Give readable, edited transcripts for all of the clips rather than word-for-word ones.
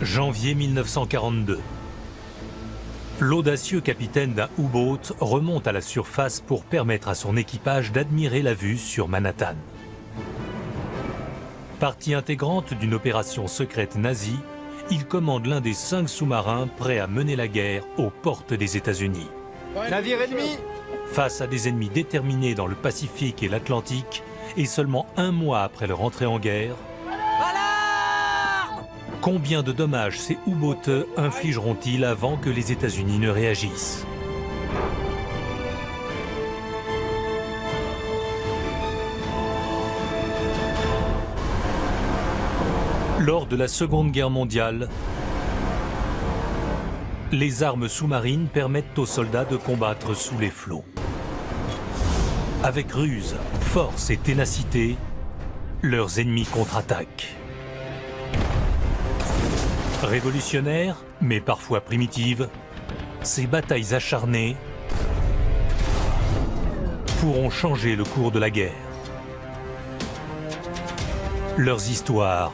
Janvier 1942. L'audacieux capitaine d'un U-boat remonte à la surface pour permettre à son équipage d'admirer la vue sur Manhattan. Partie intégrante d'une opération secrète nazie, il commande l'un des 5 sous-marins prêts à mener la guerre aux portes des États-Unis. Navire ennemi! Face à des ennemis déterminés dans le Pacifique et l'Atlantique, et seulement un mois après leur entrée en guerre, Alarme! combien de dommages ces U-boateux infligeront-ils avant que les États-Unis ne réagissent? Lors de la Seconde Guerre mondiale, les armes sous-marines permettent aux soldats de combattre sous les flots. Avec ruse, force et ténacité, leurs ennemis contre-attaquent. Révolutionnaires, mais parfois primitives, ces batailles acharnées pourront changer le cours de la guerre. Leurs histoires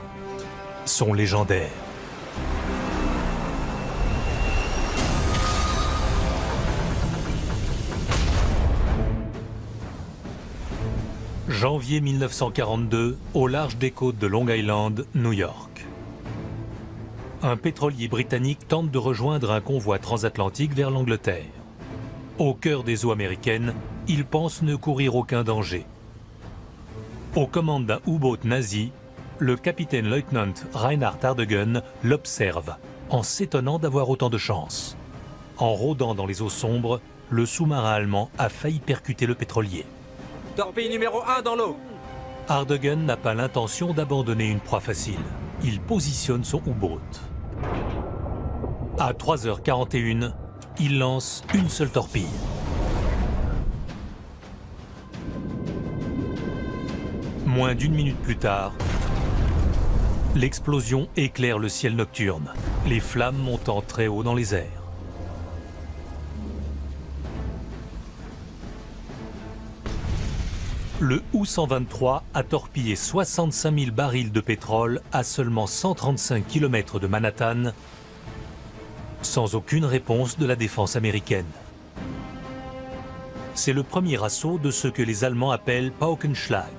sont légendaires. Janvier 1942, au large des côtes de Long Island, New York. Un pétrolier britannique tente de rejoindre un convoi transatlantique vers l'Angleterre. Au cœur des eaux américaines, il pense ne courir aucun danger. Aux commandes d'un U-boat nazi, le capitaine-lieutenant Reinhard Ardegen l'observe, en s'étonnant d'avoir autant de chance. En rôdant dans les eaux sombres, le sous-marin allemand a failli percuter le pétrolier. Torpille numéro 1 dans l'eau! Ardegen n'a pas l'intention d'abandonner une proie facile. Il positionne son U-boat. À 3h41, il lance une seule torpille. Moins d'une minute plus tard, l'explosion éclaire le ciel nocturne, les flammes montant très haut dans les airs. Le U-123 a torpillé 65 000 barils de pétrole à seulement 135 km de Manhattan, sans aucune réponse de la défense américaine. C'est le premier assaut de ce que les Allemands appellent Paukenschlag,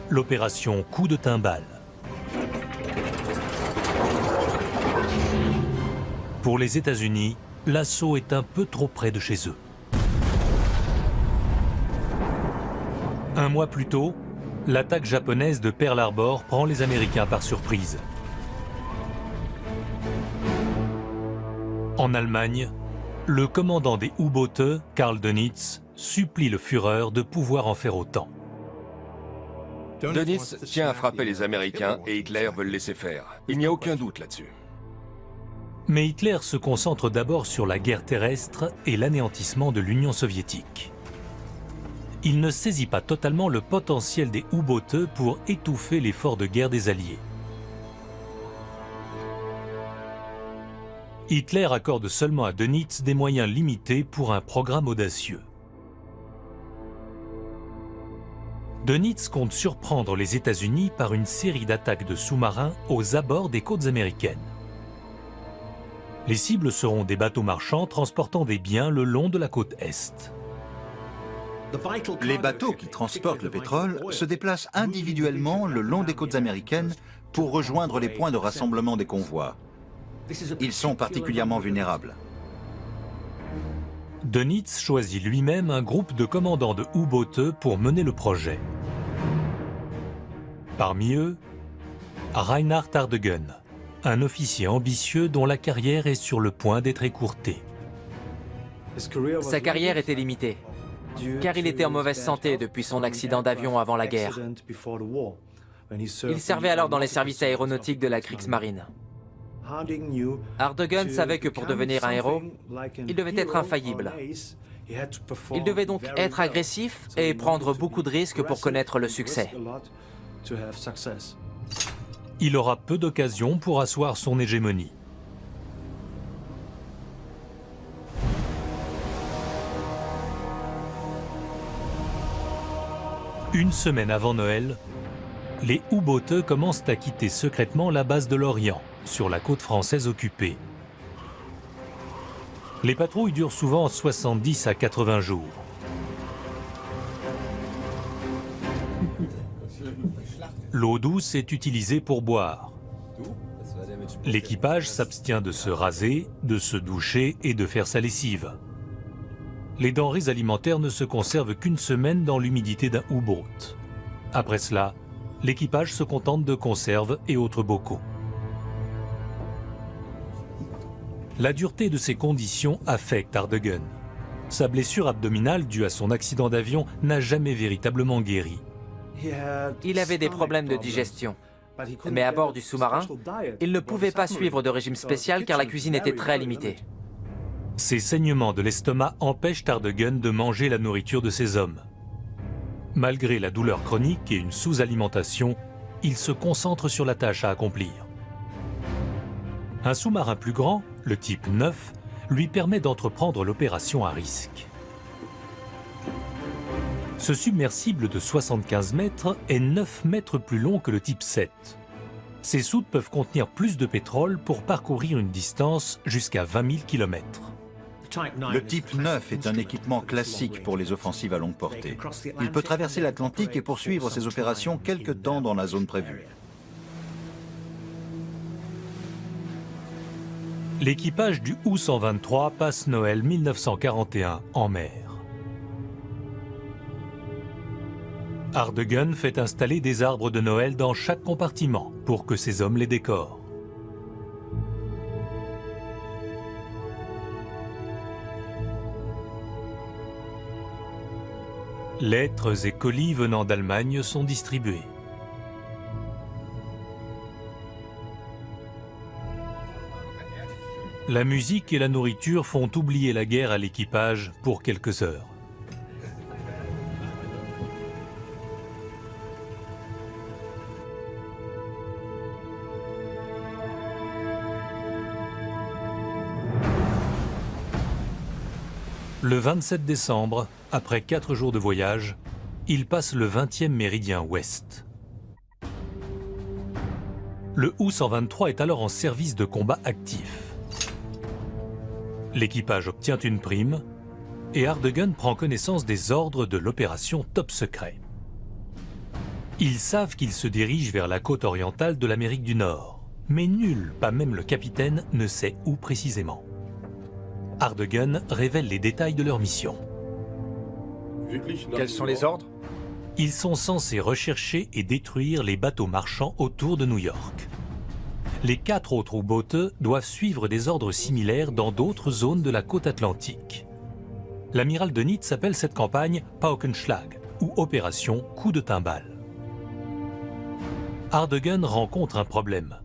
l'opération coup de timbale. Pour les États-Unis, l'assaut est un peu trop près de chez eux. Un mois plus tôt, l'attaque japonaise de Pearl Harbor prend les Américains par surprise. En Allemagne, le commandant des U-boateux, Karl Dönitz, supplie le Führer de pouvoir en faire autant. Dönitz tient à frapper les Américains et Hitler veut le laisser faire. Il n'y a aucun doute là-dessus. Mais Hitler se concentre d'abord sur la guerre terrestre et l'anéantissement de l'Union soviétique. Il ne saisit pas totalement le potentiel des U-boateux pour étouffer l'effort de guerre des Alliés. Hitler accorde seulement à Dönitz des moyens limités pour un programme audacieux. Dönitz compte surprendre les États-Unis par une série d'attaques de sous-marins aux abords des côtes américaines. Les cibles seront des bateaux marchands transportant des biens le long de la côte Est. Les bateaux qui transportent le pétrole se déplacent individuellement le long des côtes américaines pour rejoindre les points de rassemblement des convois. Ils sont particulièrement vulnérables. Dönitz choisit lui-même un groupe de commandants de U-boateux pour mener le projet. Parmi eux, Reinhard Ardegen, un officier ambitieux dont la carrière est sur le point d'être écourtée. Sa carrière était limitée, car il était en mauvaise santé depuis son accident d'avion avant la guerre. Il servait alors dans les services aéronautiques de la Kriegsmarine. Ardegen savait que pour devenir un héros, il devait être infaillible. Il devait donc être agressif et prendre beaucoup de risques pour connaître le succès. Il aura peu d'occasions pour asseoir son hégémonie. Une semaine avant Noël, les U-booteux commencent à quitter secrètement la base de l'Orient, sur la côte française occupée. Les patrouilles durent souvent 70 à 80 jours. L'eau douce est utilisée pour boire. L'équipage s'abstient de se raser, de se doucher et de faire sa lessive. Les denrées alimentaires ne se conservent qu'une semaine dans l'humidité d'un U-boot. Après cela, l'équipage se contente de conserves et autres bocaux. La dureté de ces conditions affecte Ardegen. Sa blessure abdominale due à son accident d'avion n'a jamais véritablement guéri. Il avait des problèmes de digestion. Mais à bord du sous-marin, il ne pouvait pas suivre de régime spécial car la cuisine était très limitée. Ces saignements de l'estomac empêchent Ardegen de manger la nourriture de ses hommes. Malgré la douleur chronique et une sous-alimentation, il se concentre sur la tâche à accomplir. Un sous-marin plus grand, le type 9, lui permet d'entreprendre l'opération à risque. Ce submersible de 75 mètres est 9 mètres plus long que le type 7. Ces soutes peuvent contenir plus de pétrole pour parcourir une distance jusqu'à 20 000 km. Le type 9 est un équipement classique pour les offensives à longue portée. Il peut traverser l'Atlantique et poursuivre ses opérations quelque temps dans la zone prévue. L'équipage du U-123 passe Noël 1941 en mer. Ardegen fait installer des arbres de Noël dans chaque compartiment pour que ses hommes les décorent. Lettres et colis venant d'Allemagne sont distribués. La musique et la nourriture font oublier la guerre à l'équipage pour quelques heures. Le 27 décembre, après 4 jours de voyage, il passe le 20e méridien ouest. Le U-123 est alors en service de combat actif. L'équipage obtient une prime et Ardegen prend connaissance des ordres de l'opération Top Secret. Ils savent qu'il se dirige vers la côte orientale de l'Amérique du Nord, mais nul, pas même le capitaine, ne sait où précisément. Ardegen révèle les détails de leur mission. Quels sont les ordres? Ils sont censés rechercher et détruire les bateaux marchands autour de New York. Les 4 autres U-booteux doivent suivre des ordres similaires dans d'autres zones de la côte atlantique. L'amiral de Nitz appelle cette campagne Paukenschlag, ou opération coup de timbale. Ardegen rencontre un problème.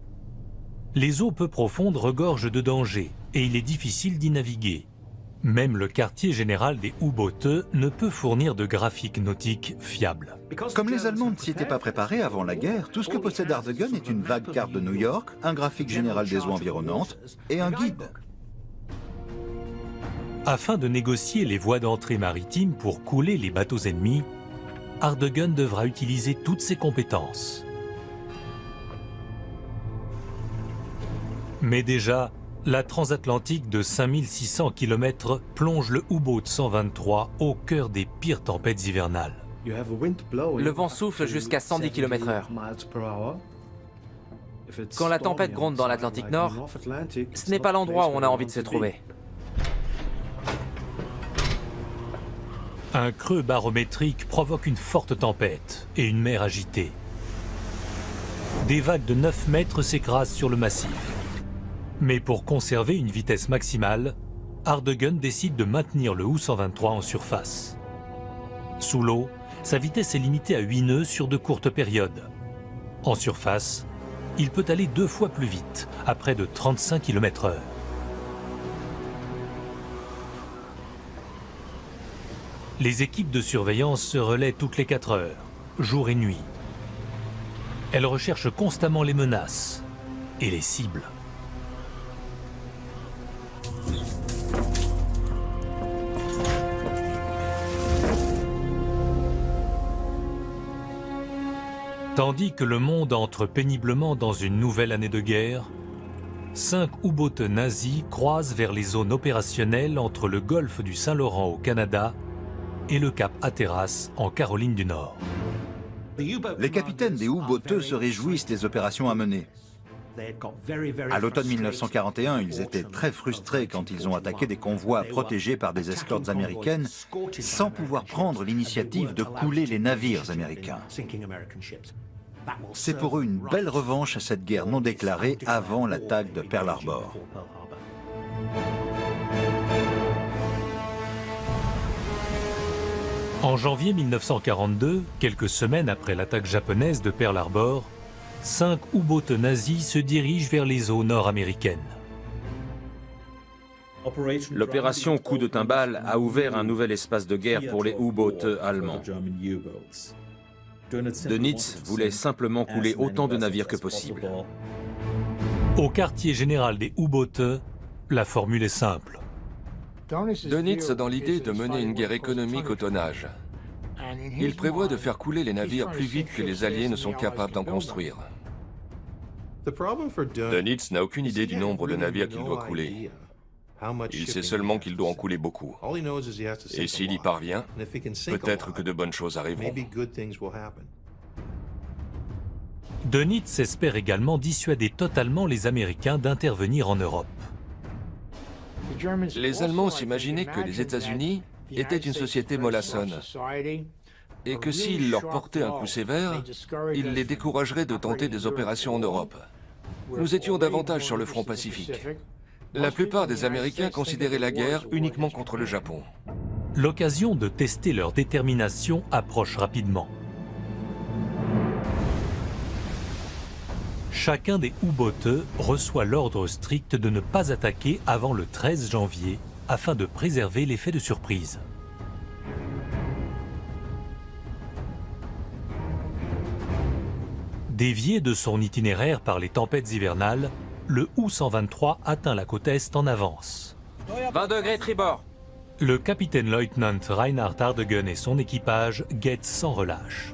Les eaux peu profondes regorgent de dangers et il est difficile d'y naviguer. Même le quartier général des U-booteux ne peut fournir de graphiques nautiques fiables. Comme les Allemands ne s'y étaient pas préparés avant la guerre, tout ce que possède Ardegen est une vague carte de New York, un graphique général des eaux environnantes et un guide. Afin de négocier les voies d'entrée maritimes pour couler les bateaux ennemis, Ardegen devra utiliser toutes ses compétences. Mais déjà, la transatlantique de 5600 km plonge le U-boot 123 au cœur des pires tempêtes hivernales. Le vent souffle jusqu'à 110 km/h. Quand la tempête gronde dans l'Atlantique Nord, ce n'est pas l'endroit où on a envie de se trouver. Un creux barométrique provoque une forte tempête et une mer agitée. Des vagues de 9 mètres s'écrasent sur le massif. Mais pour conserver une vitesse maximale, Ardegen décide de maintenir le U-123 en surface. Sous l'eau, sa vitesse est limitée à 8 nœuds sur de courtes périodes. En surface, il peut aller 2 fois plus vite, à près de 35 km/h. Les équipes de surveillance se relaient toutes les 4 heures, jour et nuit. Elles recherchent constamment les menaces et les cibles. Tandis que le monde entre péniblement dans une nouvelle année de guerre, 5 U-boats nazis croisent vers les zones opérationnelles entre le golfe du Saint-Laurent au Canada et le cap Hatteras en Caroline du Nord. Les capitaines des U-boateux se réjouissent des opérations à mener. À l'automne 1941, ils étaient très frustrés quand ils ont attaqué des convois protégés par des escortes américaines sans pouvoir prendre l'initiative de couler les navires américains. C'est pour eux une belle revanche à cette guerre non déclarée avant l'attaque de Pearl Harbor. En janvier 1942, quelques semaines après l'attaque japonaise de Pearl Harbor, 5 U-boats nazis se dirigent vers les eaux nord-américaines. L'opération Coup de timbale a ouvert un nouvel espace de guerre pour les U-boats allemands. Dönitz voulait simplement couler autant de navires que possible. Au quartier général des U-boats, la formule est simple. Dönitz a dans l'idée de mener une guerre économique au tonnage. Il prévoit de faire couler les navires plus vite que les Alliés ne sont capables d'en construire. Dönitz n'a aucune idée du nombre de navires qu'il doit couler. Il sait seulement qu'il doit en couler beaucoup. Et s'il y parvient, peut-être que de bonnes choses arriveront. Dönitz espère également dissuader totalement les Américains d'intervenir en Europe. Les Allemands s'imaginaient que les États-Unis étaient une société mollassonne et que s'ils leur portaient un coup sévère, ils les décourageraient de tenter des opérations en Europe. Nous étions davantage sur le front pacifique. La plupart des Américains considéraient la guerre uniquement contre le Japon. L'occasion de tester leur détermination approche rapidement. Chacun des U-boats reçoit l'ordre strict de ne pas attaquer avant le 13 janvier afin de préserver l'effet de surprise. Dévié de son itinéraire par les tempêtes hivernales, le U-123 atteint la côte Est en avance. 20 degrés tribord. Le capitaine-lieutenant Reinhard Ardegen et son équipage guettent sans relâche.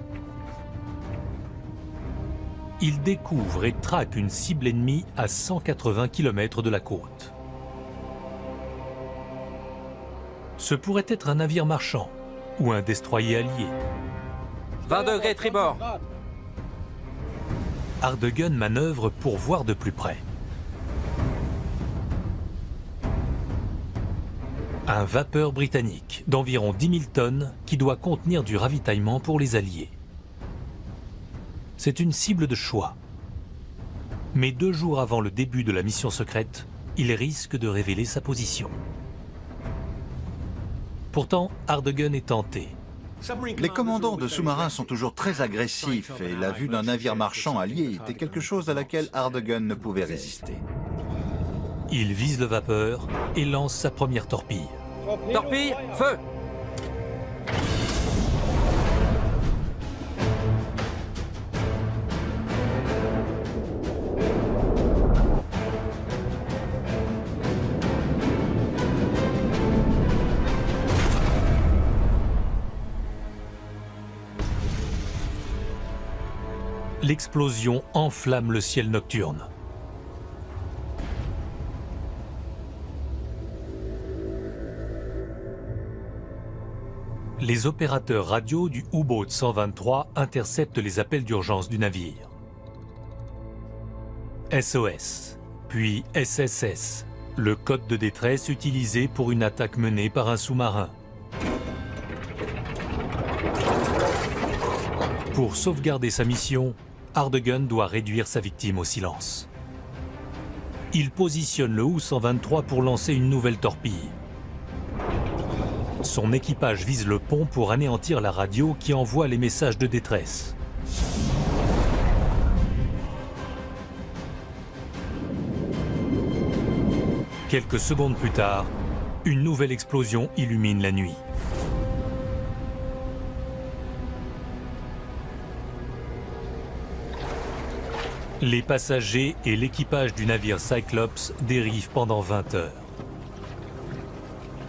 Ils découvrent et traquent une cible ennemie à 180 km de la côte. Ce pourrait être un navire marchand ou un destroyer allié. 20 degrés tribord. Ardegen manœuvre pour voir de plus près. Un vapeur britannique d'environ 10 000 tonnes qui doit contenir du ravitaillement pour les Alliés. C'est une cible de choix. Mais 2 jours avant le début de la mission secrète, il risque de révéler sa position. Pourtant, Ardegen est tenté. Les commandants de sous-marins sont toujours très agressifs et la vue d'un navire marchand allié était quelque chose à laquelle Ardegen ne pouvait résister. Il vise le vapeur et lance sa première torpille. Torpille, feu! L'explosion enflamme le ciel nocturne. Les opérateurs radio du U-boat 123 interceptent les appels d'urgence du navire. SOS, puis SSS, le code de détresse utilisé pour une attaque menée par un sous-marin. Pour sauvegarder sa mission, Ardegen doit réduire sa victime au silence. Il positionne le U-123 pour lancer une nouvelle torpille. Son équipage vise le pont pour anéantir la radio qui envoie les messages de détresse. Quelques secondes plus tard, une nouvelle explosion illumine la nuit. Les passagers et l'équipage du navire Cyclops dérivent pendant 20 heures.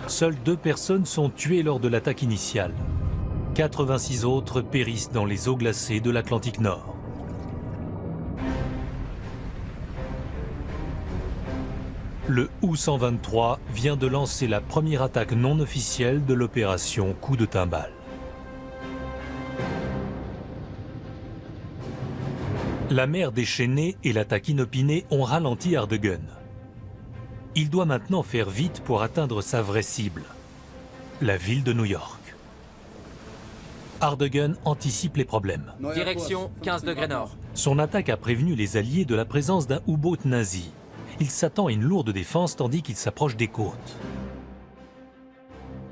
Seules 2 personnes sont tuées lors de l'attaque initiale. 86 autres périssent dans les eaux glacées de l'Atlantique Nord. Le U-123 vient de lancer la première attaque non officielle de l'opération Coup de Timbale. La mer déchaînée et l'attaque inopinée ont ralenti Hardegun. Il doit maintenant faire vite pour atteindre sa vraie cible, la ville de New York. Hardegun anticipe les problèmes. Direction 15 degrés nord. Son attaque a prévenu les Alliés de la présence d'un U-boat nazi. Il s'attend à une lourde défense tandis qu'il s'approche des côtes.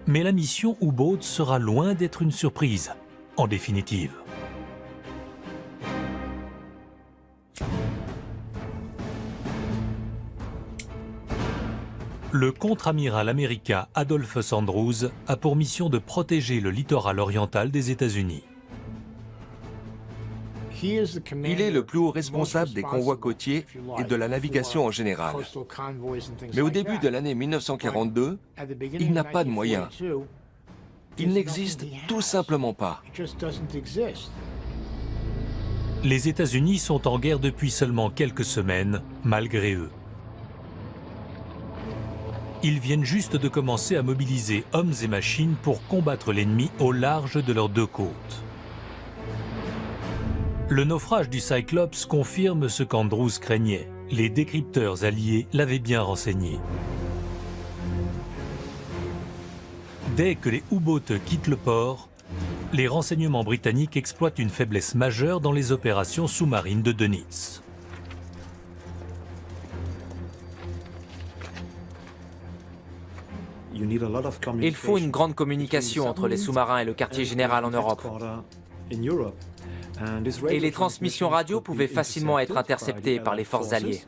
Mais la mission U-boat sera loin d'être une surprise, en définitive. Le contre-amiral américain Adolphus Andrews a pour mission de protéger le littoral oriental des États-Unis. Il est le plus haut responsable des convois côtiers et de la navigation en général. Mais au début de l'année 1942, il n'a pas de moyens. Il n'existe tout simplement pas. Les États-Unis sont en guerre depuis seulement quelques semaines, malgré eux. Ils viennent juste de commencer à mobiliser hommes et machines pour combattre l'ennemi au large de leurs deux côtes. Le naufrage du Cyclops confirme ce qu'Andrews craignait. Les décrypteurs alliés l'avaient bien renseigné. Dès que les U-boats quittent le port, les renseignements britanniques exploitent une faiblesse majeure dans les opérations sous-marines de Dönitz. Il faut une grande communication entre les sous-marins et le quartier général en Europe. Et les transmissions radio pouvaient facilement être interceptées par les forces alliées.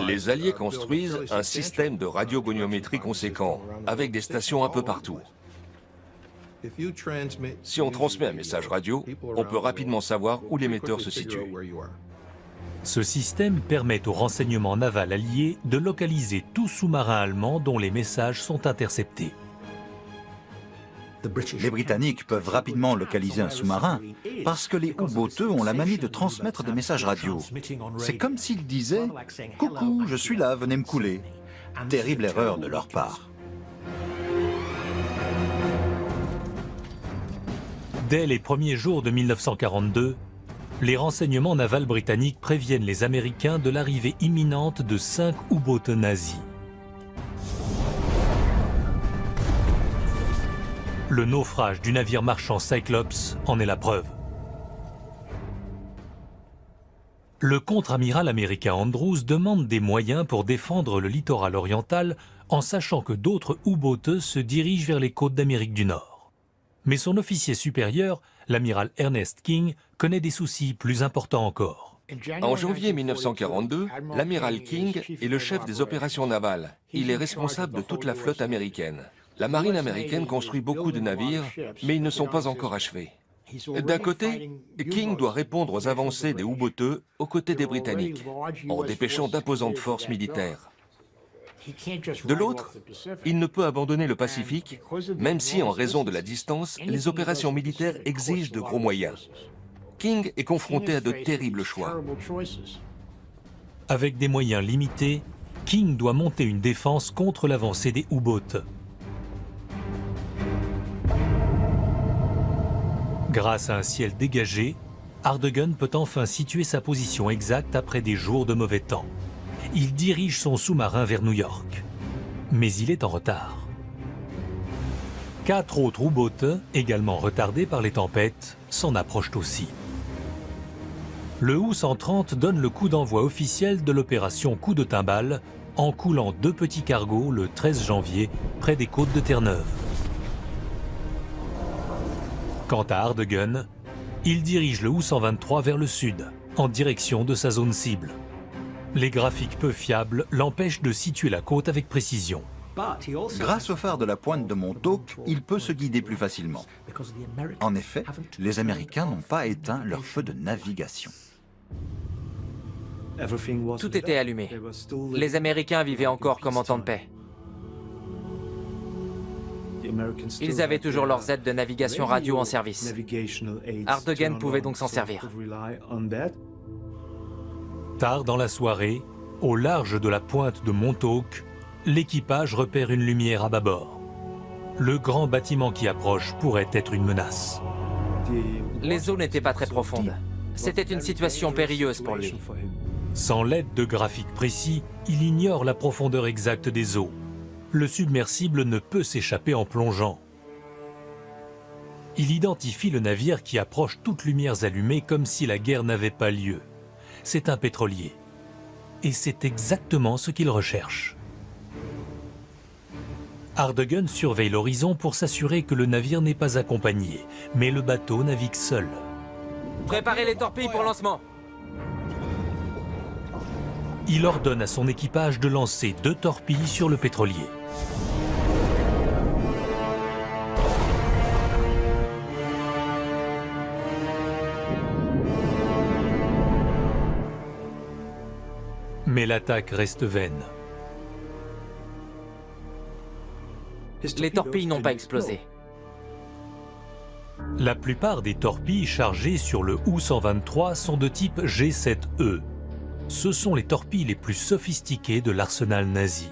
Les Alliés construisent un système de radiogoniométrie conséquent, avec des stations un peu partout. Si on transmet un message radio, on peut rapidement savoir où l'émetteur se situe. Ce système permet au renseignement naval allié de localiser tout sous-marin allemand dont les messages sont interceptés. Les Britanniques peuvent rapidement localiser un sous-marin parce que les U-boateux ont la manie de transmettre des messages radio. C'est comme s'ils disaient « Coucou, je suis là, venez me couler ». Terrible erreur de leur part. Dès les premiers jours de 1942, les renseignements navals britanniques préviennent les Américains de l'arrivée imminente de 5 U-boats nazis. Le naufrage du navire marchand Cyclops en est la preuve. Le contre-amiral américain Andrews demande des moyens pour défendre le littoral oriental en sachant que d'autres U-boateux se dirigent vers les côtes d'Amérique du Nord. Mais son officier supérieur, l'amiral Ernest King, connaît des soucis plus importants encore. En janvier 1942, l'amiral King est le chef des opérations navales. Il est responsable de toute la flotte américaine. La marine américaine construit beaucoup de navires, mais ils ne sont pas encore achevés. D'un côté, King doit répondre aux avancées des U-boateux aux côtés des Britanniques, en dépêchant d'imposantes forces militaires. De l'autre, il ne peut abandonner le Pacifique, même si, en raison de la distance, les opérations militaires exigent de gros moyens. King est confronté à de terribles choix. Avec des moyens limités, King doit monter une défense contre l'avancée des U-boats. Grâce à un ciel dégagé, Hardegun peut enfin situer sa position exacte après des jours de mauvais temps. Il dirige son sous-marin vers New York. Mais il est en retard. 4 autres U-boats, également retardés par les tempêtes, s'en approchent aussi. Le U-130 donne le coup d'envoi officiel de l'opération Coup de Timbale en coulant 2 petits cargos le 13 janvier près des côtes de Terre-Neuve. Quant à Hardegun, il dirige le U-123 vers le sud, en direction de sa zone cible. Les graphiques peu fiables l'empêchent de situer la côte avec précision. Grâce au phare de la pointe de Montauk, il peut se guider plus facilement. En effet, les Américains n'ont pas éteint leur feu de navigation. Tout était allumé. Les Américains vivaient encore comme en temps de paix. Ils avaient toujours leurs aides de navigation radio en service. Ardegen pouvait donc s'en servir. Tard dans la soirée, au large de la pointe de Montauk, l'équipage repère une lumière à bâbord. Le grand bâtiment qui approche pourrait être une menace. Les eaux n'étaient pas très profondes. C'était une situation périlleuse pour lui. Sans l'aide de graphiques précis, il ignore la profondeur exacte des eaux. Le submersible ne peut s'échapper en plongeant. Il identifie le navire qui approche toutes lumières allumées comme si la guerre n'avait pas lieu. C'est un pétrolier. Et c'est exactement ce qu'il recherche. Ardegen surveille l'horizon pour s'assurer que le navire n'est pas accompagné, mais le bateau navigue seul. Préparez les torpilles pour lancement. Il ordonne à son équipage de lancer 2 torpilles sur le pétrolier. Mais l'attaque reste vaine. Les torpilles n'ont pas explosé. La plupart des torpilles chargées sur le U-123 sont de type G7E. Ce sont les torpilles les plus sophistiquées de l'arsenal nazi.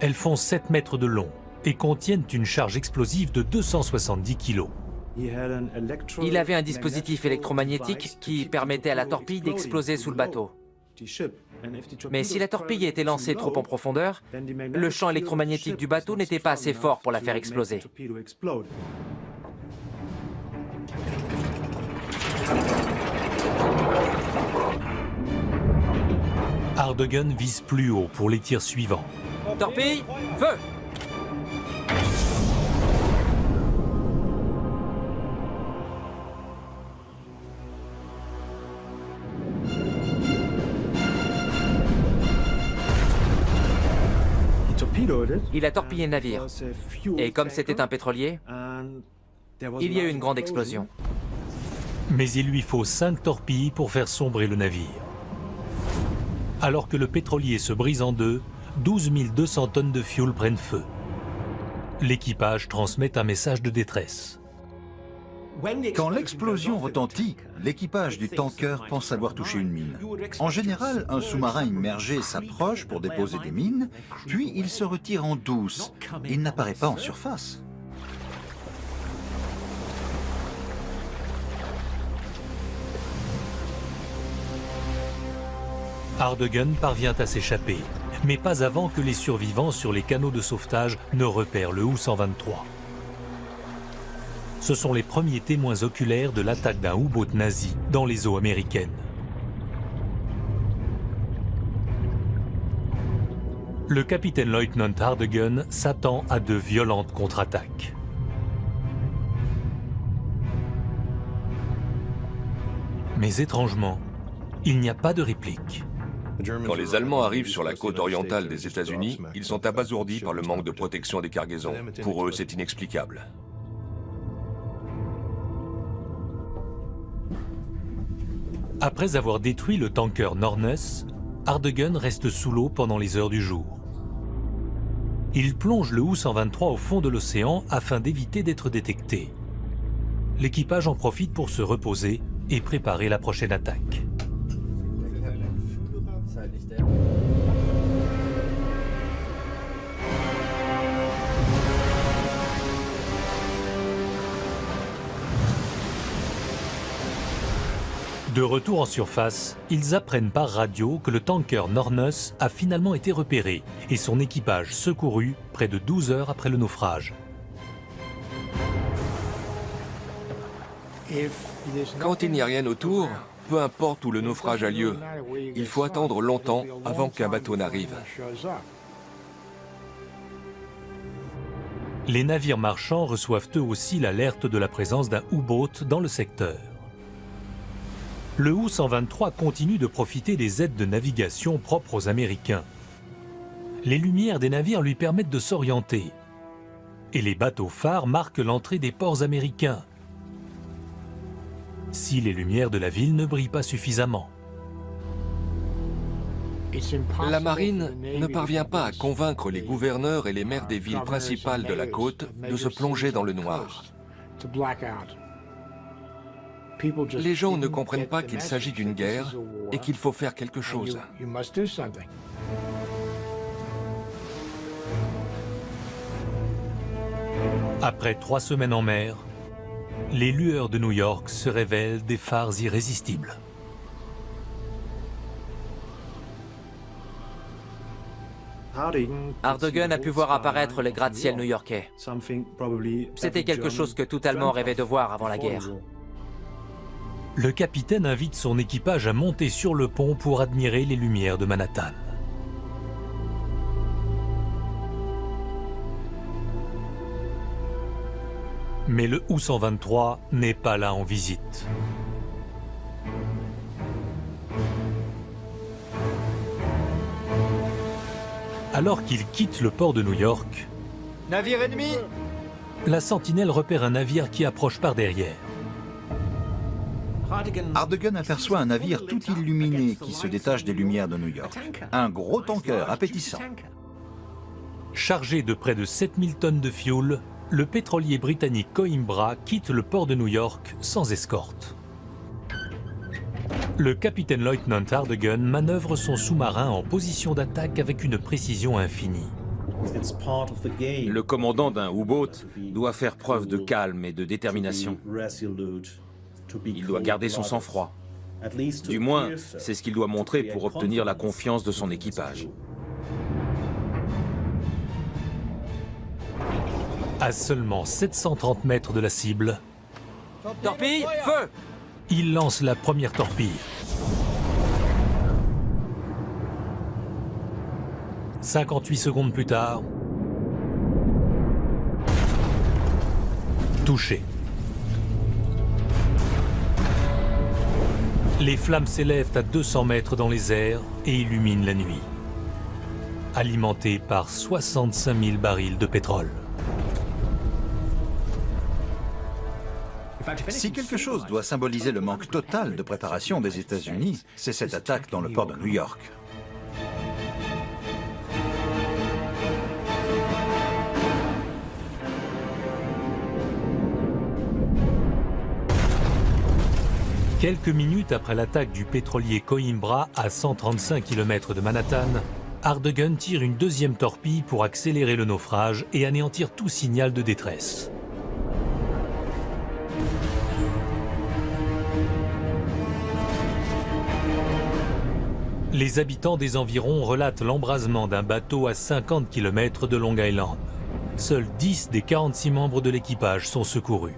Elles font 7 mètres de long et contiennent une charge explosive de 270 kg. Il avait un dispositif électromagnétique qui permettait à la torpille d'exploser sous le bateau. Mais si la torpille était lancée trop en profondeur, le champ électromagnétique du bateau n'était pas assez fort pour la faire exploser. Ardegen vise plus haut pour les tirs suivants. Torpille, feu! Il a torpillé le navire. Et comme c'était un pétrolier, il y a eu une grande explosion. Mais il lui faut 5 torpilles pour faire sombrer le navire. Alors que le pétrolier se brise en deux, 12 200 tonnes de fioul prennent feu. L'équipage transmet un message de détresse. Quand l'explosion retentit, l'équipage du tanker pense avoir touché une mine. En général, un sous-marin immergé s'approche pour déposer des mines, puis il se retire en douce. Il n'apparaît pas en surface. Ardegen parvient à s'échapper, mais pas avant que les survivants sur les canaux de sauvetage ne repèrent le U-123. Ce sont les premiers témoins oculaires de l'attaque d'un U-boat nazi dans les eaux américaines. Le capitaine-lieutenant Ardegen s'attend à de violentes contre-attaques. Mais étrangement, il n'y a pas de réplique. Quand les Allemands arrivent sur la côte orientale des États-Unis, ils sont abasourdis par le manque de protection des cargaisons. Pour eux, c'est inexplicable. Après avoir détruit le tanker Norness, Ardegen reste sous l'eau pendant les heures du jour. Il plonge le U-123 au fond de l'océan afin d'éviter d'être détecté. L'équipage en profite pour se reposer et préparer la prochaine attaque. De retour en surface, ils apprennent par radio que le tanker Norness a finalement été repéré et son équipage secouru près de 12 heures après le naufrage. Quand il n'y a rien autour, peu importe où le naufrage a lieu, il faut attendre longtemps avant qu'un bateau n'arrive. Les navires marchands reçoivent eux aussi l'alerte de la présence d'un U-boat dans le secteur. Le U-123 continue de profiter des aides de navigation propres aux Américains. Les lumières des navires lui permettent de s'orienter. Et les bateaux phares marquent l'entrée des ports américains. Si les lumières de la ville ne brillent pas suffisamment. La marine ne parvient pas à convaincre les gouverneurs et les maires des villes principales de la côte de se plonger dans le noir. Les gens ne comprennent pas qu'il s'agit d'une guerre et qu'il faut faire quelque chose. Après 3 semaines en mer, les lueurs de New York se révèlent des phares irrésistibles. Hardegun a pu voir apparaître les gratte-ciel new-yorkais. C'était quelque chose que tout Allemand rêvait de voir avant la guerre. Le capitaine invite son équipage à monter sur le pont pour admirer les lumières de Manhattan. Mais le U-123 n'est pas là en visite. Alors qu'il quitte le port de New York, Navire ennemi! la sentinelle repère un navire qui approche par derrière. Hardegun aperçoit un navire tout illuminé qui se détache des lumières de New York. Un gros tanker appétissant. Chargé de près de 7000 tonnes de fioul, le pétrolier britannique Coimbra quitte le port de New York sans escorte. Le capitaine lieutenant Hardegun manœuvre son sous-marin en position d'attaque avec une précision infinie. Le commandant d'un U-boat doit faire preuve de calme et de détermination. Il doit garder son sang-froid. Du moins, c'est ce qu'il doit montrer pour obtenir la confiance de son équipage. À seulement 730 mètres de la cible, Torpille, feu! il lance la première torpille. « 58 secondes plus tard, touché. Les flammes s'élèvent à 200 mètres dans les airs et illuminent la nuit, alimentées par 65 000 barils de pétrole. Si quelque chose doit symboliser le manque total de préparation des États-Unis, c'est cette attaque dans le port de New York. Quelques minutes après l'attaque du pétrolier Coimbra à 135 km de Manhattan, Hardegun tire une deuxième torpille pour accélérer le naufrage et anéantir tout signal de détresse. Les habitants des environs relatent l'embrasement d'un bateau à 50 km de Long Island. Seuls 10 des 46 membres de l'équipage sont secourus.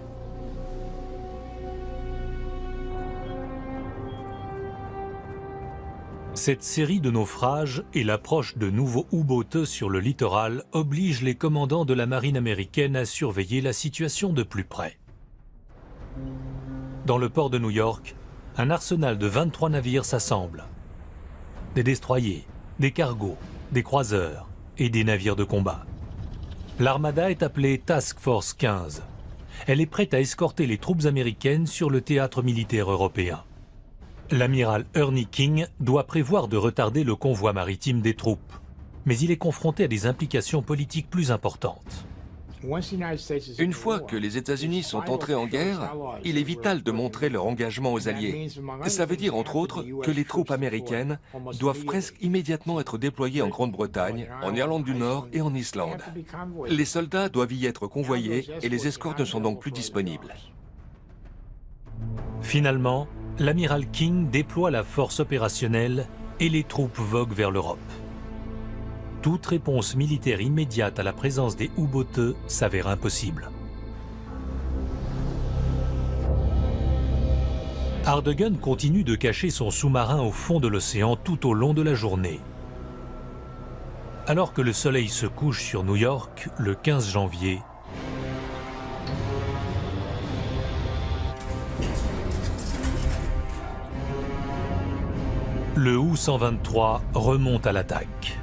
Cette série de naufrages et l'approche de nouveaux U-boats sur le littoral obligent les commandants de la marine américaine à surveiller la situation de plus près. Dans le port de New York, un arsenal de 23 navires s'assemble. Des destroyers, des cargos, des croiseurs et des navires de combat. L'armada est appelée Task Force 15. Elle est prête à escorter les troupes américaines sur le théâtre militaire européen. L'amiral Ernie King doit prévoir de retarder le convoi maritime des troupes, mais il est confronté à des implications politiques plus importantes. Une fois que les États-Unis sont entrés en guerre, il est vital de montrer leur engagement aux Alliés. Ça veut dire, entre autres, que les troupes américaines doivent presque immédiatement être déployées en Grande-Bretagne, en Irlande du Nord et en Islande. Les soldats doivent y être convoyés et les escortes ne sont donc plus disponibles. Finalement, l'amiral King déploie la force opérationnelle et les troupes voguent vers l'Europe. Toute réponse militaire immédiate à la présence des U-boats s'avère impossible. Hardegun continue de cacher son sous-marin au fond de l'océan tout au long de la journée. Alors que le soleil se couche sur New York le 15 janvier, le U-123 remonte à l'attaque.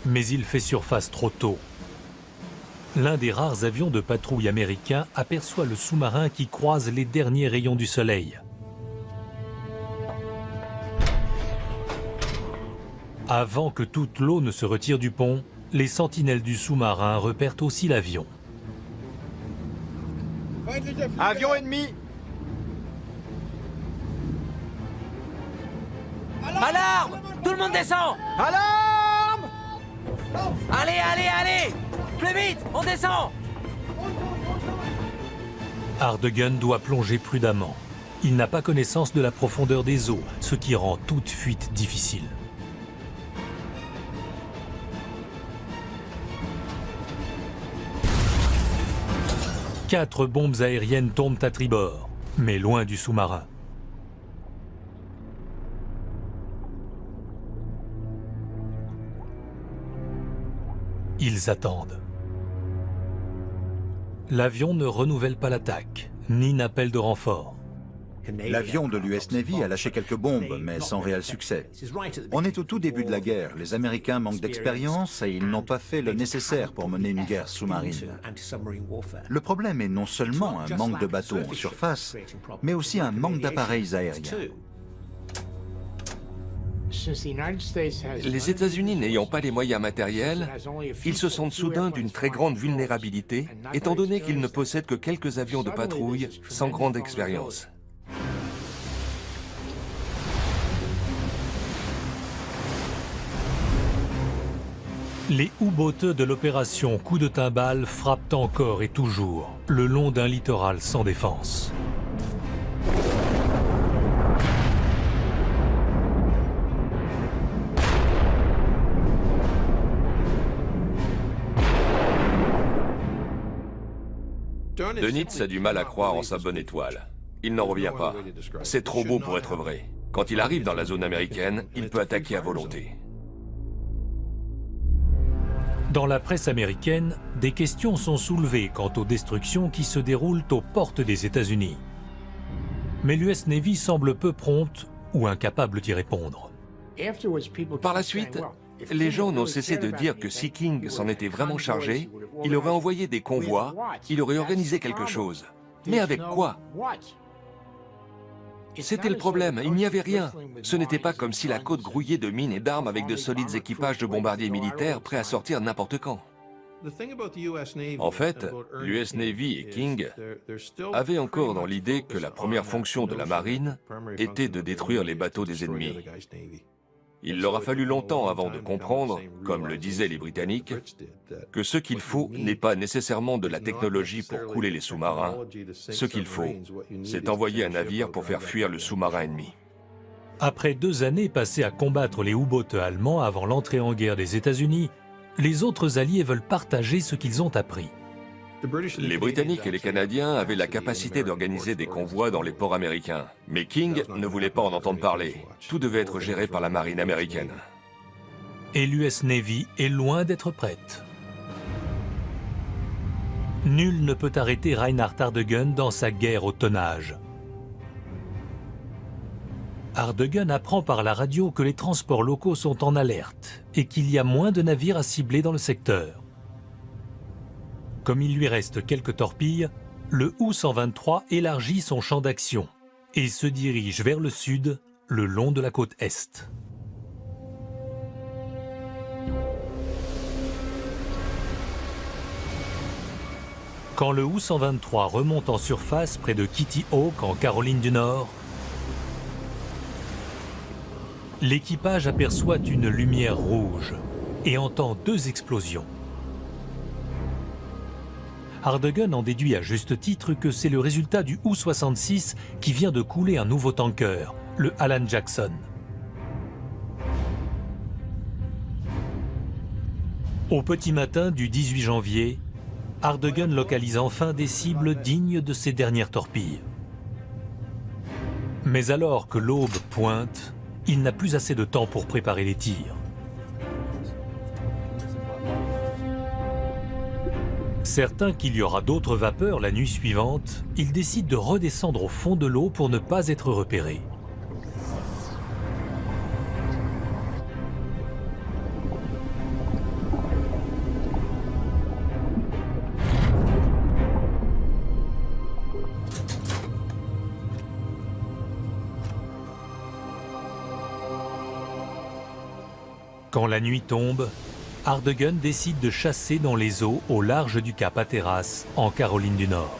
Mais il fait surface trop tôt. l'un des rares avions de patrouille américains aperçoit le sous-marin qui croise les derniers rayons du soleil. Avant que toute l'eau ne se retire du pont, les sentinelles du sous-marin repèrent aussi l'avion. Avion ennemi! Alarme! Tout le monde descend! Alarme! Allez, allez, allez! Plus vite, on descend! Hardegun doit plonger prudemment. Il n'a pas connaissance de la profondeur des eaux, ce qui rend toute fuite difficile. Quatre bombes aériennes tombent à tribord, mais loin du sous-marin. Ils attendent. L'avion ne renouvelle pas l'attaque, ni n'appelle de renfort. L'avion de l'US Navy a lâché quelques bombes, mais sans réel succès. On est au tout début de la guerre. Les Américains manquent d'expérience et ils n'ont pas fait le nécessaire pour mener une guerre sous-marine. Le problème est non seulement un manque de bateaux en surface, mais aussi un manque d'appareils aériens. Les États-Unis n'ayant pas les moyens matériels, ils se sentent soudain d'une très grande vulnérabilité, étant donné qu'ils ne possèdent que quelques avions de patrouille sans grande expérience. Les U-boateux de l'opération Coup de Timbale frappent encore et toujours le long d'un littoral sans défense. Dönitz a du mal à croire en sa bonne étoile. Il n'en revient pas. C'est trop beau pour être vrai. Quand il arrive dans la zone américaine, il peut attaquer à volonté. Dans la presse américaine, des questions sont soulevées quant aux destructions qui se déroulent aux portes des États-Unis. Mais l'US Navy semble peu prompte ou incapable d'y répondre. Par la suite, les gens n'ont cessé de dire que si King s'en était vraiment chargé, il aurait envoyé des convois, il aurait organisé quelque chose. Mais avec quoi? C'était le problème, il n'y avait rien. Ce n'était pas comme si la côte grouillait de mines et d'armes avec de solides équipages de bombardiers militaires prêts à sortir n'importe quand. En fait, l'US Navy et King avaient encore dans l'idée que la première fonction de la marine était de détruire les bateaux des ennemis. Il leur a fallu longtemps avant de comprendre, comme le disaient les Britanniques, que ce qu'il faut n'est pas nécessairement de la technologie pour couler les sous-marins. Ce qu'il faut, c'est envoyer un navire pour faire fuir le sous-marin ennemi. Après 2 années passées à combattre les U-boats allemands avant l'entrée en guerre des États-Unis, les autres alliés veulent partager ce qu'ils ont appris. Les Britanniques et les Canadiens avaient la capacité d'organiser des convois dans les ports américains. Mais King ne voulait pas en entendre parler. Tout devait être géré par la marine américaine. Et l'US Navy est loin d'être prête. Nul ne peut arrêter Reinhard Hardegun dans sa guerre au tonnage. Hardegun apprend par la radio que les transports locaux sont en alerte et qu'il y a moins de navires à cibler dans le secteur. Comme il lui reste quelques torpilles, le U-123 élargit son champ d'action et se dirige vers le sud, le long de la côte est. Quand le U-123 remonte en surface près de Kitty Hawk en Caroline du Nord, l'équipage aperçoit une lumière rouge et entend 2 explosions. Hardegun en déduit à juste titre que c'est le résultat du U-66 qui vient de couler un nouveau tanker, le Alan Jackson. Au petit matin du 18 janvier, Hardegun localise enfin des cibles dignes de ses dernières torpilles. Mais alors que l'aube pointe, il n'a plus assez de temps pour préparer les tirs. Certain qu'il y aura d'autres vapeurs la nuit suivante, il décide de redescendre au fond de l'eau pour ne pas être repéré. Quand la nuit tombe, Ardegen décide de chasser dans les eaux au large du cap Hatteras, en Caroline du Nord.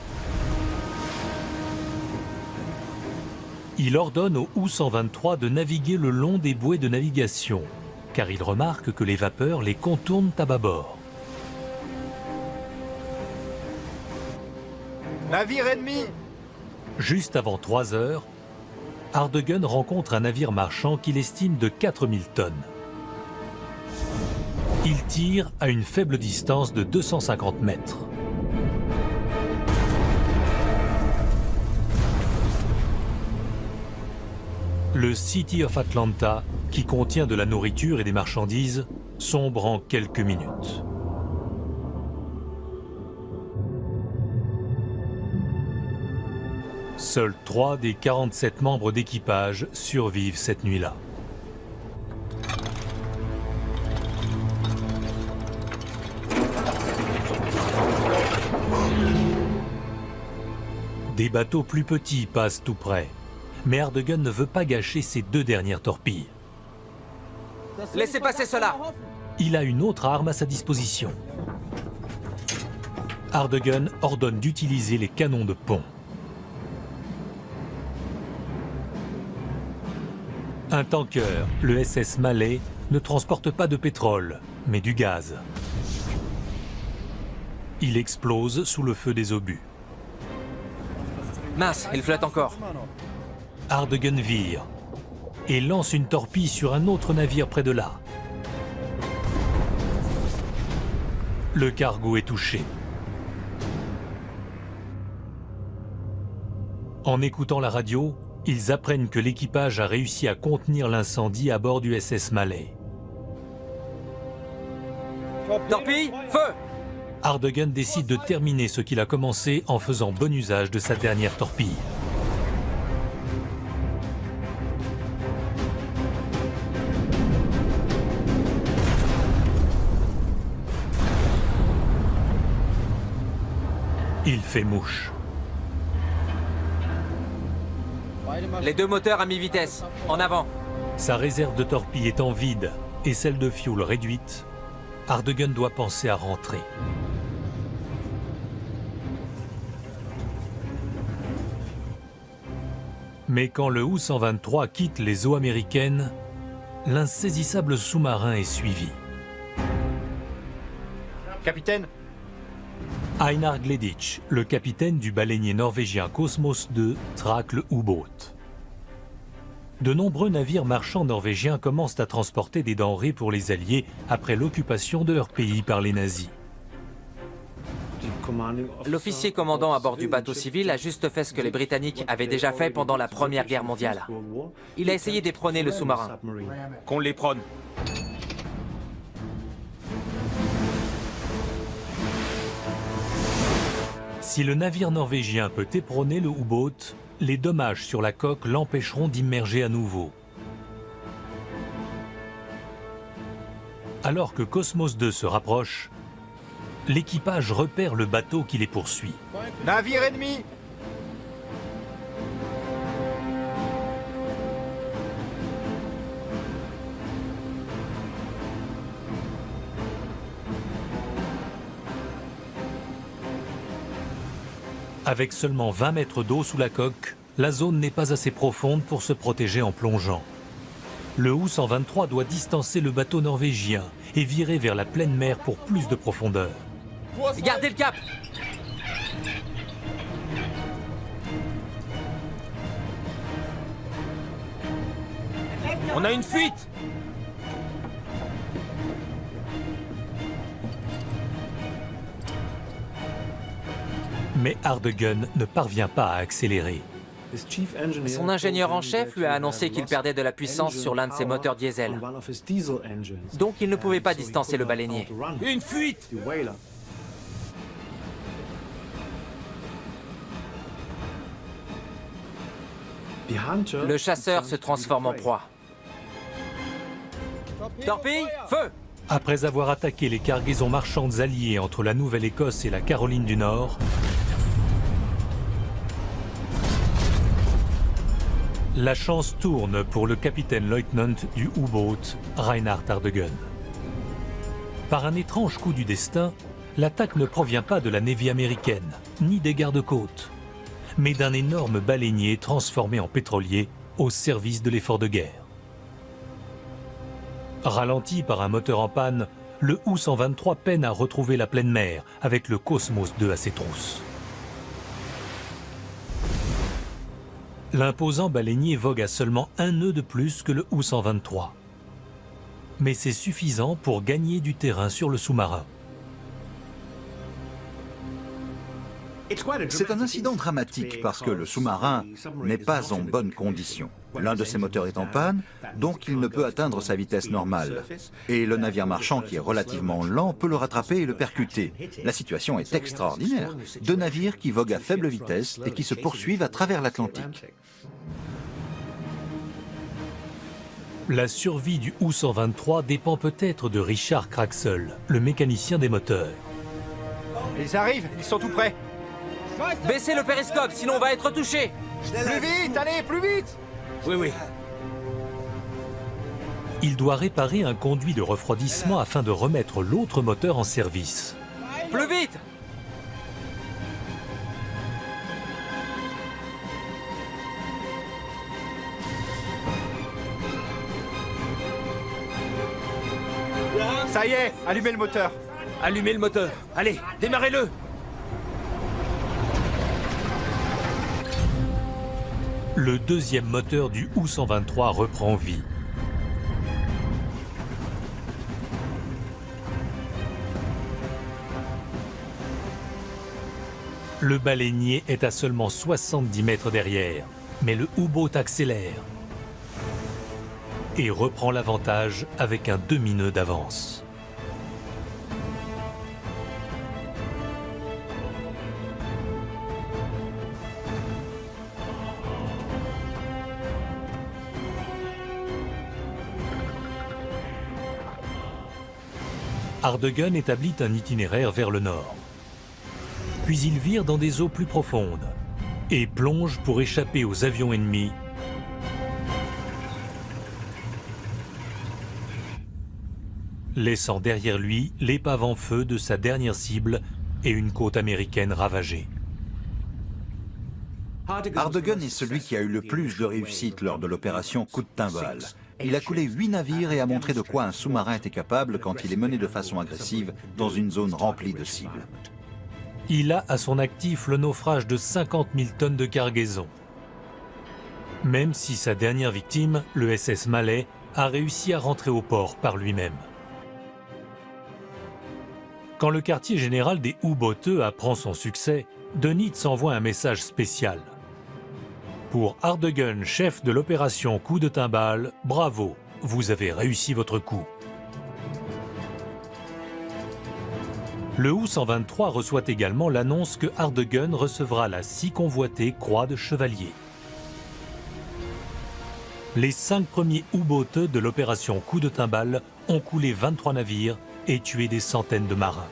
Il ordonne au U-123 de naviguer le long des bouées de navigation, car il remarque que les vapeurs les contournent à bâbord. Navire ennemi! Juste avant 3 heures, Ardegen rencontre un navire marchand qu'il estime de 4000 tonnes. Il tire à une faible distance de 250 mètres. Le City of Atlanta, qui contient de la nourriture et des marchandises, sombre en quelques minutes. Seuls 3 des 47 membres d'équipage survivent cette nuit-là. Des bateaux plus petits passent tout près, mais Ardegen ne veut pas gâcher ses 2 dernières torpilles. Laissez passer cela! Il a une autre arme à sa disposition. Ardegen ordonne d'utiliser les canons de pont. Un tanker, le SS Malay, ne transporte pas de pétrole, mais du gaz. Il explose sous le feu des obus. Mince, il flotte encore. Ardegen vire et lance une torpille sur un autre navire près de là. Le cargo est touché. En écoutant la radio, ils apprennent que l'équipage a réussi à contenir l'incendie à bord du SS Malay. Torpille, feu! Ardegen décide de terminer ce qu'il a commencé en faisant bon usage de sa dernière torpille. Il fait mouche. Les 2 moteurs à mi-vitesse, en avant. Sa réserve de torpilles étant vide et celle de fioul réduite, Ardegen doit penser à rentrer. Mais quand le U-123 quitte les eaux américaines, l'insaisissable sous-marin est suivi. Capitaine, Einar Gleditsch, le capitaine du baleinier norvégien Kosmos II, traque le U-boat. De nombreux navires marchands norvégiens commencent à transporter des denrées pour les Alliés après l'occupation de leur pays par les nazis. L'officier commandant à bord du bateau civil a juste fait ce que les Britanniques avaient déjà fait pendant la Première Guerre mondiale. Il a essayé d'éperonner le sous-marin. Qu'on les prône. Si le navire norvégien peut éperonner le U-boat, les dommages sur la coque l'empêcheront d'immerger à nouveau. Alors que Kosmos II se rapproche, l'équipage repère le bateau qui les poursuit. navire ennemi! Avec seulement 20 mètres d'eau sous la coque, la zone n'est pas assez profonde pour se protéger en plongeant. Le U-123 doit distancer le bateau norvégien et virer vers la pleine mer pour plus de profondeur. Gardez le cap! On a une fuite! Mais Ardegen ne parvient pas à accélérer. Son ingénieur en chef lui a annoncé qu'il perdait de la puissance sur l'un de ses moteurs diesel. Donc il ne pouvait pas distancer le baleinier. Une fuite! Le chasseur se transforme en proie. Torpille, feu! Après avoir attaqué les cargaisons marchandes alliées entre la Nouvelle-Écosse et la Caroline du Nord, La chance tourne pour le capitaine-lieutenant du U-boat, Reinhard Ardegen. Par un étrange coup du destin, l'attaque ne provient pas de la Navy américaine, ni des gardes-côtes, mais d'un énorme baleinier transformé en pétrolier au service de l'effort de guerre. Ralenti par un moteur en panne, le U-123 peine à retrouver la pleine mer avec le Cosmos II à ses trousses. L'imposant baleinier vogue à seulement un nœud de plus que le U-123. Mais c'est suffisant pour gagner du terrain sur le sous-marin. C'est un incident dramatique parce que le sous-marin n'est pas en bonne condition. L'un de ses moteurs est en panne, donc il ne peut atteindre sa vitesse normale. Et le navire marchand, qui est relativement lent, peut le rattraper et le percuter. La situation est extraordinaire. Deux navires qui voguent à faible vitesse et qui se poursuivent à travers l'Atlantique. La survie du U-123 dépend peut-être de Richard Kraxel, le mécanicien des moteurs. Ils arrivent, ils sont tout prêts. Baissez le périscope, sinon on va être touché. Plus vite, allez, plus vite. Oui, oui. Il doit réparer un conduit de refroidissement afin de remettre l'autre moteur en service. Plus vite! Ça y est, allumez le moteur. Allumez le moteur. Allez, démarrez-le. Le deuxième moteur du U-123 reprend vie. Le baleinier est à seulement 70 mètres derrière, mais le U-boat accélère et reprend l'avantage avec un demi-nœud d'avance. Ardegen établit un itinéraire vers le nord. Puis il vire dans des eaux plus profondes et plonge pour échapper aux avions ennemis, laissant derrière lui l'épave en feu de sa dernière cible et une côte américaine ravagée. Ardegen est celui qui a eu le plus de réussite lors de l'opération Coup de Timbale. Il a coulé 8 navires et a montré de quoi un sous-marin était capable quand il est mené de façon agressive dans une zone remplie de cibles. Il a à son actif le naufrage de 50 000 tonnes de cargaison. Même si sa dernière victime, le SS Malais, a réussi à rentrer au port par lui-même. Quand le quartier général des U-boateux apprend son succès, Dönitz envoie un message spécial. Pour Ardegen, chef de l'opération Coup de Timbale, bravo, vous avez réussi votre coup. Le U-123 reçoit également l'annonce que Ardegen recevra la si convoitée Croix de Chevalier. Les 5 premiers U-boateux de l'opération Coup de Timbale ont coulé 23 navires et tué des centaines de marins.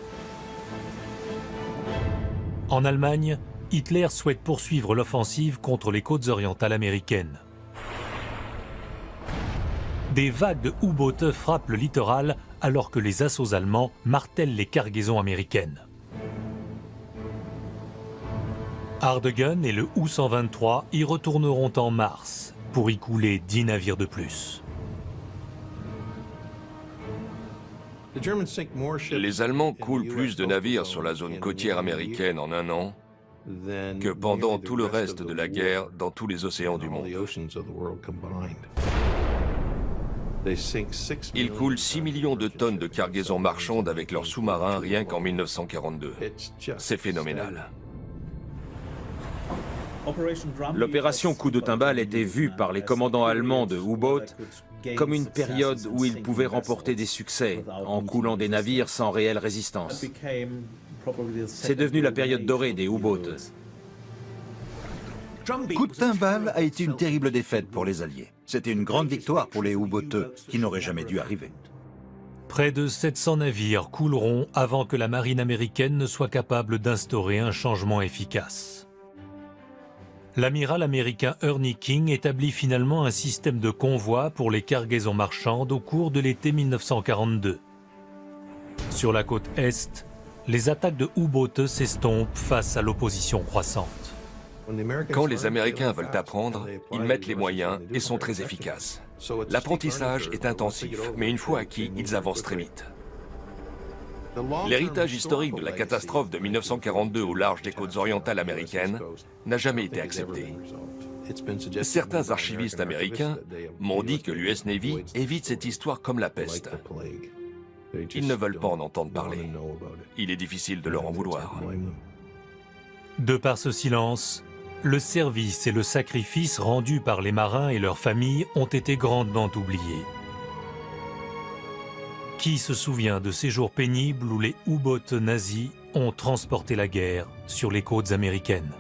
En Allemagne, Hitler souhaite poursuivre l'offensive contre les côtes orientales américaines. Des vagues de U-boateux frappent le littoral alors que les assauts allemands martèlent les cargaisons américaines. Ardegen et le U-123 y retourneront en mars pour y couler 10 navires de plus. Les Allemands coulent plus de navires sur la zone côtière américaine en un an que pendant tout le reste de la guerre dans tous les océans du monde. Ils coulent 6 millions de tonnes de cargaisons marchandes avec leurs sous-marins rien qu'en 1942. C'est phénoménal. L'opération Coup de Timbale était vue par les commandants allemands de U-boat comme une période où ils pouvaient remporter des succès en coulant des navires sans réelle résistance. C'est devenu la période dorée des U-boats. Coup de Timbale a été une terrible défaite pour les Alliés. C'était une grande victoire pour les U-boateux qui n'aurait jamais dû arriver. Près de 700 navires couleront avant que la marine américaine ne soit capable d'instaurer un changement efficace. l'amiral américain Ernie King établit finalement un système de convoi pour les cargaisons marchandes au cours de l'été 1942. Sur la côte Est, les attaques de U-boats s'estompent face à l'opposition croissante. Quand les Américains veulent apprendre, ils mettent les moyens et sont très efficaces. L'apprentissage est intensif, mais une fois acquis, ils avancent très vite. L'héritage historique de la catastrophe de 1942 au large des côtes orientales américaines n'a jamais été accepté. Certains archivistes américains m'ont dit que l'US Navy évite cette histoire comme la peste. Ils ne veulent pas en entendre parler. Il est difficile de leur en vouloir. De par ce silence, le service et le sacrifice rendus par les marins et leurs familles ont été grandement oubliés. Qui se souvient de ces jours pénibles où les U-boats nazis ont transporté la guerre sur les côtes américaines ?